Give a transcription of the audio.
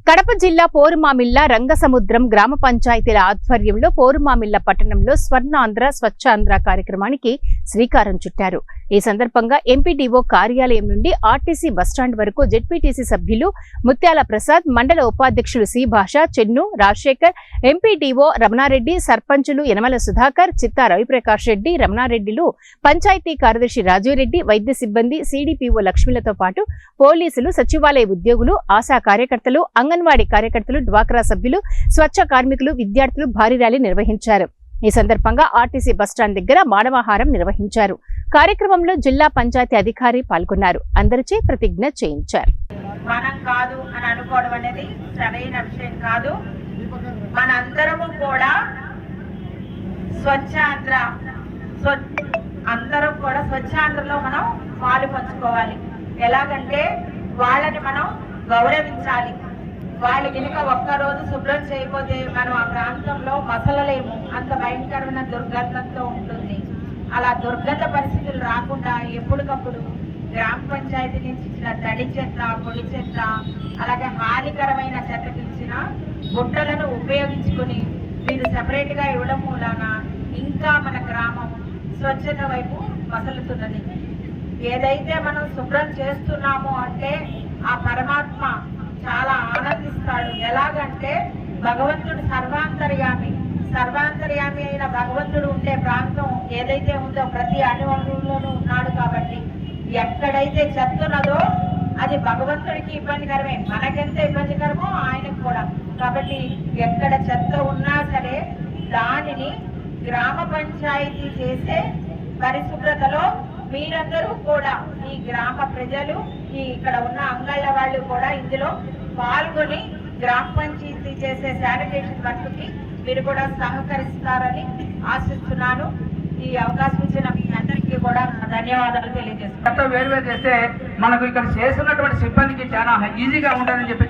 కడప జిల్లా పోరుమామిళ్ల రంగసముద్రం గ్రామ పంచాయతీల ఆధ్వర్యంలో పోరుమామిళ్ల పట్టణంలో స్వర్ణాంధ్ర స్వచ్ఛాంధ్ర కార్యక్రమానికి శ్రీకారం చుట్టారు. ఈ సందర్భంగా ఎంపీడీఓ కార్యాలయం నుండి ఆర్టీసీ బస్టాండ్ వరకు జెడ్పీటీసీ సభ్యులు ముత్యాల ప్రసాద్, మండల ఉపాధ్యక్షులు సి భాష, చెన్ను, రాజశేఖర్, ఎంపీడీఓ రమణారెడ్డి, సర్పంచులు యనమల సుధాకర్, చిత్తా రవిప్రకాష్ రెడ్డి, రమణారెడ్డిలు, పంచాయతీ కార్యదర్శి రాజురెడ్డి, వైద్య సిబ్బంది, సీడీపీఓ లక్ష్మిలతో పాటు పోలీసులు, సచివాలయ ఉద్యోగులు, ఆశా కార్యకర్తలు, అంగన్వాడీ కార్యకర్తలు, డ్వాక్రా సభ్యులు, స్వచ్ఛ కార్మికులు, విద్యార్థులు భారీ ర్యాలీ నిర్వహించారు. ఈ సందర్భంగా ఆర్టీసీ బస్టాండ్ దగ్గర మానవాహారం నిర్వహించారు. కార్యక్రమంలో జిల్లా పంచాయతీ అధికారి పాల్గొన్నారు. అందరిచే ప్రతిజ్ఞ చేయించారు. మనం కాదు అని అనుకోవడం అనేది సరైన విషయం కాదు. మనందరము కూడా అందరం కూడా స్వచ్ఛాంధ్రలో మనం పాలు పంచుకోవాలి. ఎలాగంటే వాళ్ళని మనం గౌరవించాలి. వాళ్ళు కనుక ఒక్కరోజు శుభ్రం చేయకపోతే మనం ఆ ప్రాంతంలో మసలలేము. అంత భయంకరమైన దుర్గంధంతో ఉంటుంది. అలా దుర్గంధ పరిస్థితులు రాకుండా ఎప్పటికప్పుడు గ్రామ పంచాయతీ నుంచి ఇచ్చిన తడి చెత్త, పొడి చెత్త, అలాగే హానికరమైన చెత్తకి ఇచ్చిన గుట్టలను ఉపయోగించుకుని మీరు సెపరేట్ గా ఇవ్వడం మూలాన ఇంకా మన గ్రామం స్వచ్ఛత వైపు మసలుతున్నది. ఏదైతే మనం శుభ్రం చేస్తున్నామో అంటే ఆ పరమాత్మ చాలా ఆనందిస్తాడు. ఎలాగంటే భగవంతుడు సర్వాంతర్యామి అయిన భగవంతుడు ఉండే ప్రాంతం ఏదైతే ఉందో ప్రతి అణువులోనూ ఉన్నాడు. కాబట్టి ఎక్కడైతే చెత్త ఉన్నదో అది భగవంతుడికి ఇబ్బందికరమే, మనకెంత ఇబ్బందికరమో ఆయనకు కూడా. కాబట్టి ఎక్కడ చెత్త ఉన్నా సరే దానిని గ్రామ పంచాయతీ చేసే పరిశుభ్రతలో మీరందరూ కూడా, ఈ గ్రామ ప్రజలు, ఈ ఇక్కడ ఉన్న అంగళ్ళ వాళ్ళు కూడా ఇందులో పాల్గొని గ్రామ పంచాయతీ చేసే శానిటేషన్ వర్క్కి మీరు కూడా సహకరిస్తారని ఆశిస్తున్నాను. ఈ అవకాశం ఇచ్చిన మీ అందరికీ కూడా ధన్యవాదాలు తెలియజేస్తున్నాను. వేరు చేస్తే మనకు ఇక్కడ చేస్తున్నటువంటి సిబ్బందికి చాలా ఈజీగా ఉంటుందని చెప్పి